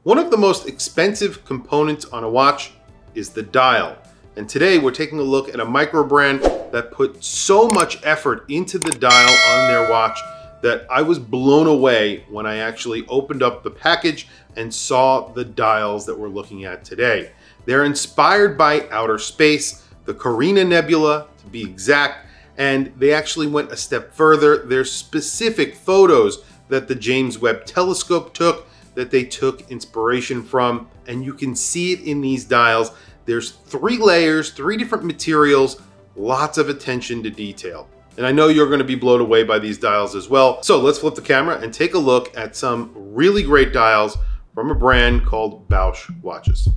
One of the most expensive components on a watch is the dial. And today we're taking a look at a micro brand that put so much effort into the dial on their watch that I was blown away when I actually opened up the package and saw the dials that we're looking at today. They're inspired by outer space, the Carina Nebula to be exact, and they actually went a step further. There's specific photos that the James Webb Telescope took that they took inspiration from, and you can see it in these dials. There's 3 layers, 3 different materials, lots of attention to detail. And I know you're going to be blown away by these dials as well. So let's flip the camera and take a look at some really great dials from a brand called Bausch Watches.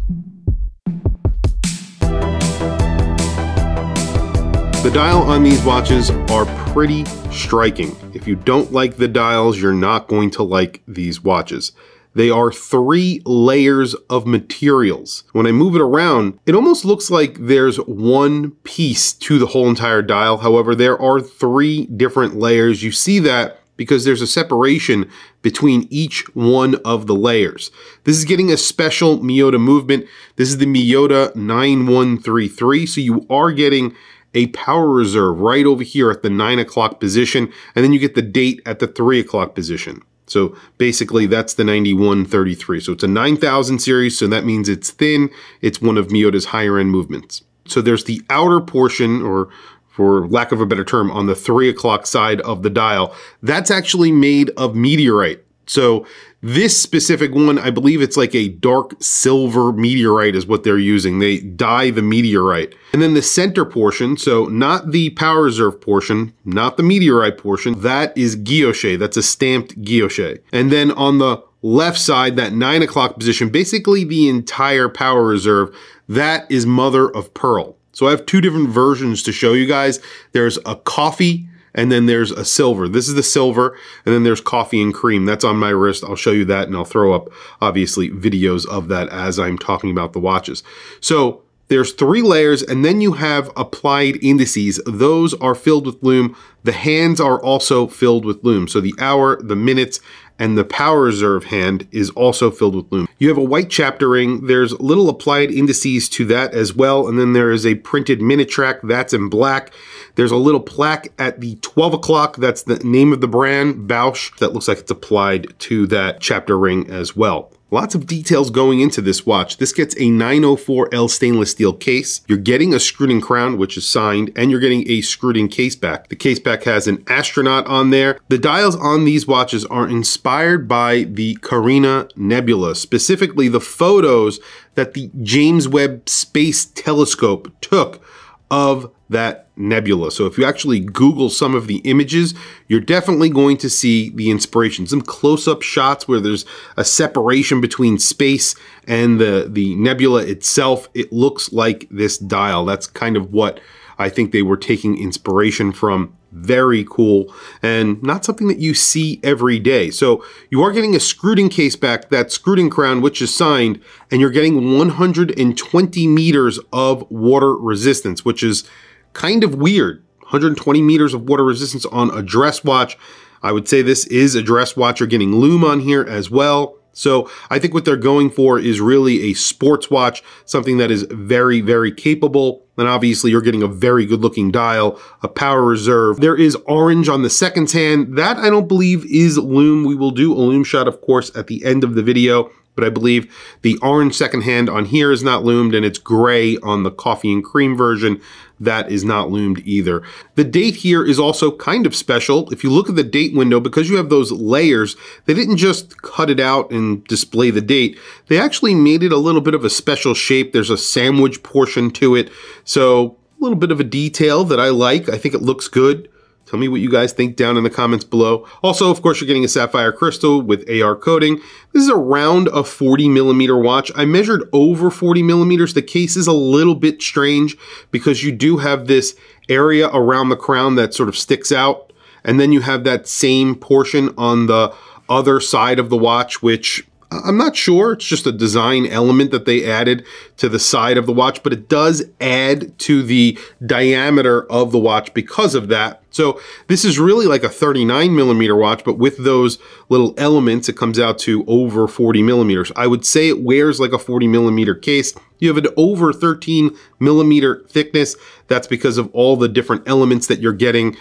The dial on these watches are pretty striking. If you don't like the dials, you're not going to like these watches. They are 3 layers of materials. When I move it around, it almost looks like there's one piece to the whole entire dial. However, there are 3 different layers. You see that because there's a separation between each one of the layers. This is getting a special Miyota movement. This is the Miyota 9133. So you are getting a power reserve right over here at the 9 o'clock position, and then you get the date at the 3 o'clock position. So basically that's the 9133. So it's a 9000 series, so that means it's thin. It's one of Miyota's higher end movements. So there's the outer portion, or for lack of a better term, on the 3 o'clock side of the dial. That's actually made of meteorite. So this specific one, I believe it's like a dark silver meteorite is what they're using. They dye the meteorite. And then the center portion, so not the power reserve portion, not the meteorite portion, that is guilloche. That's a stamped guilloche. And then on the left side, that 9 o'clock position, basically the entire power reserve, that is mother of pearl. So I have 2 different versions to show you guys. There's a coffee, and then there's a silver. This is the silver, and then there's coffee and cream. That's on my wrist. I'll show you that, and I'll throw up, obviously, videos of that as I'm talking about the watches. So there's 3 layers, and then you have applied indices. Those are filled with lume. The hands are also filled with lume. So the hour, the minutes, and the power reserve hand is also filled with lume. You have a white chapter ring. There's little applied indices to that as well. And then there is a printed minute track that's in black. There's a little plaque at the 12 o'clock. That's the name of the brand, Bausch. That looks like it's applied to that chapter ring as well. Lots of details going into this watch. This gets a 904L stainless steel case. You're getting a screwed-in crown, which is signed, and you're getting a screwed-in case back. The case back has an astronaut on there. The dials on these watches are inspired by the Carina Nebula, specifically the photos that the James Webb Space Telescope took of that nebula. So if you actually Google some of the images, you're definitely going to see the inspiration. Some close-up shots where there's a separation between space and the nebula itself. It looks like this dial. That's kind of what I think they were taking inspiration from. Very cool, and not something that you see every day. So you are getting a screwed-in case back, that screwed-in crown, which is signed, and you're getting 120 meters of water resistance, which is kind of weird. 120 meters of water resistance on a dress watch. I would say this is a dress watch. You're getting lume on here as well. So I think what they're going for is really a sports watch, something that is very, very capable. And obviously you're getting a very good looking dial, a power reserve. There is orange on the seconds hand. That I don't believe is lume. We will do a lume shot, of course, at the end of the video. But I believe the orange second hand on here is not lumed, and it's gray on the coffee and cream version. That is not lumed either. The date here is also kind of special. If you look at the date window, because you have those layers, they didn't just cut it out and display the date. They actually made it a little bit of a special shape. There's a sandwich portion to it. So a little bit of a detail that I like. I think it looks good. Tell me what you guys think down in the comments below. Also, of course, you're getting a sapphire crystal with AR coating. This is around a 40 millimeter watch. I measured over 40 millimeters. The case is a little bit strange because you do have this area around the crown that sort of sticks out. And then you have that same portion on the other side of the watch, which I'm not sure. It's just a design element that they added to the side of the watch, but it does add to the diameter of the watch because of that. So this is really like a 39 millimeter watch, but with those little elements, it comes out to over 40 millimeters. I would say it wears like a 40 millimeter case. You have an over 13 millimeter thickness. That's because of all the different elements that you're getting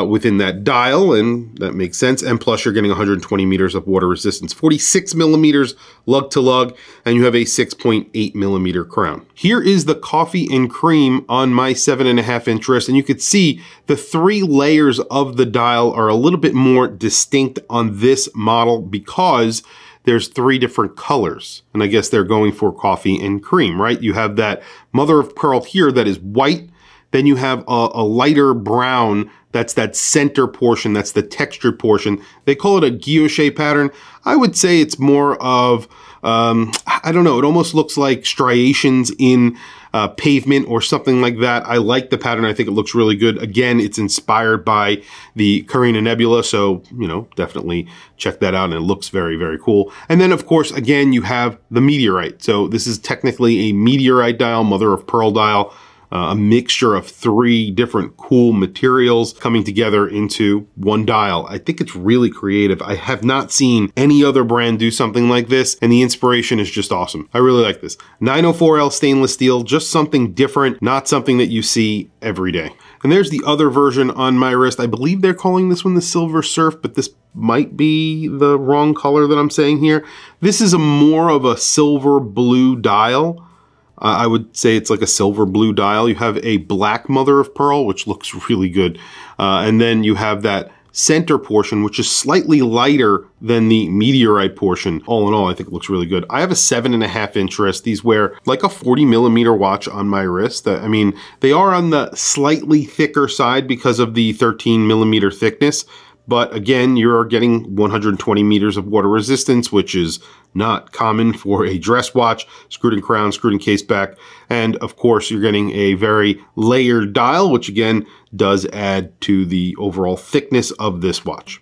within that dial, and that makes sense. And plus you're getting 120 meters of water resistance, 46 millimeters lug to lug, and you have a 6.8 millimeter crown. Here is the coffee and cream on my 7.5 inch wrist, and you could see the 3 layers of the dial are a little bit more distinct on this model because there's 3 different colors. And I guess they're going for coffee and cream, right? You have that mother of pearl here that is white. Then you have a lighter brown. That's that center portion. That's the textured portion. They call it a guilloche pattern. I would say it's more of, I don't know, it almost looks like striations in pavement or something like that. I like the pattern. I think it looks really good. Again, it's inspired by the Carina Nebula. So, you know, definitely check that out. And it looks very, very cool. And then of course, again, you have the meteorite. So this is technically a meteorite dial, mother of pearl dial. A mixture of 3 different cool materials coming together into one dial. I think it's really creative. I have not seen any other brand do something like this, and the inspiration is just awesome. I really like this. 904L stainless steel, just something different, not something that you see every day. And there's the other version on my wrist. I believe they're calling this one the Silver Surf, but this might be the wrong color that I'm saying here. This is a more of a silver blue dial. I would say it's like a silver blue dial. You have a black mother of pearl, which looks really good. And then you have that center portion, which is slightly lighter than the meteorite portion. All in all, I think it looks really good. I have a 7.5 inch wrist. These wear like a 40 millimeter watch on my wrist. I mean, they are on the slightly thicker side because of the 13 millimeter thickness. But again, you're getting 120 meters of water resistance, which is not common for a dress watch. Screwed in crown, screwed in case back. And of course, you're getting a very layered dial, which again does add to the overall thickness of this watch.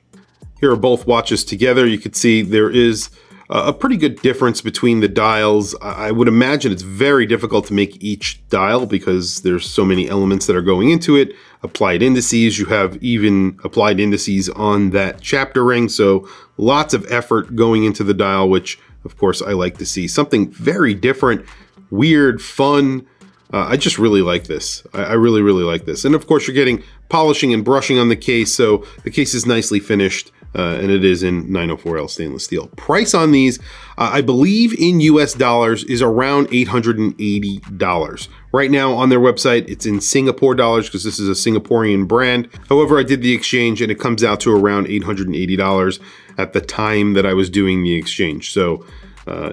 Here are both watches together. You can see there is a pretty good difference between the dials. I would imagine it's very difficult to make each dial because there's so many elements that are going into it. Applied indices, you have even applied indices on that chapter ring. So lots of effort going into the dial, which of course I like to see. Something very different, weird, fun. I just really like this. I really, really like this. And of course you're getting polishing and brushing on the case. So the case is nicely finished. And it is in 904L stainless steel. Price on these, I believe in US dollars, is around $880. Right now on their website, it's in Singapore dollars because this is a Singaporean brand. However, I did the exchange and it comes out to around $880 at the time that I was doing the exchange. So,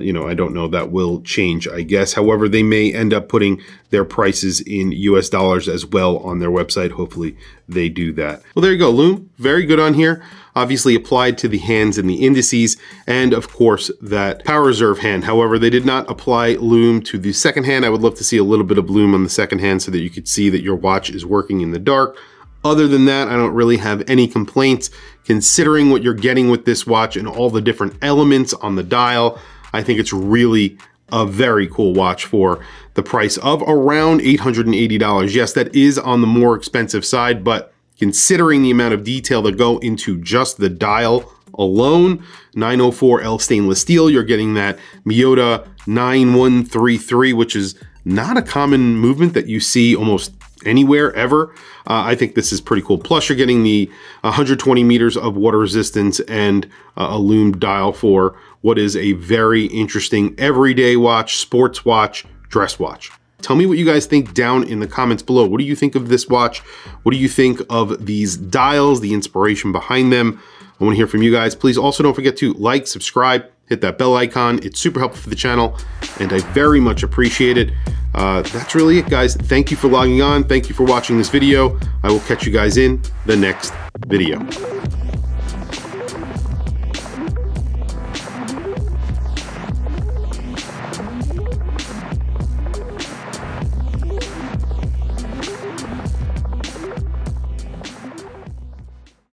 you know, I don't know, that will change, I guess. However, they may end up putting their prices in US dollars as well on their website. Hopefully they do that. Well, there you go. Lume, very good on here. Obviously applied to the hands and the indices, and of course that power reserve hand. However, they did not apply lume to the second hand. I would love to see a little bit of lume on the second hand so that you could see that your watch is working in the dark. Other than that, I don't really have any complaints. Considering what you're getting with this watch and all the different elements on the dial, I think it's really a very cool watch for the price of around $880. Yes, that is on the more expensive side, but considering the amount of detail that go into just the dial alone, 904L stainless steel, you're getting that Miyota 9133, which is not a common movement that you see almost anywhere ever. I think this is pretty cool. Plus you're getting the 120 meters of water resistance and a lume dial for what is a very interesting everyday watch, sports watch, dress watch. Tell me what you guys think down in the comments below. What do you think of this watch? What do you think of these dials, the inspiration behind them? I want to hear from you guys. Please also don't forget to like, subscribe, hit that bell icon. It's super helpful for the channel and I very much appreciate it. That's really it, guys. Thank you for logging on. Thank you for watching this video. I will catch you guys in the next video.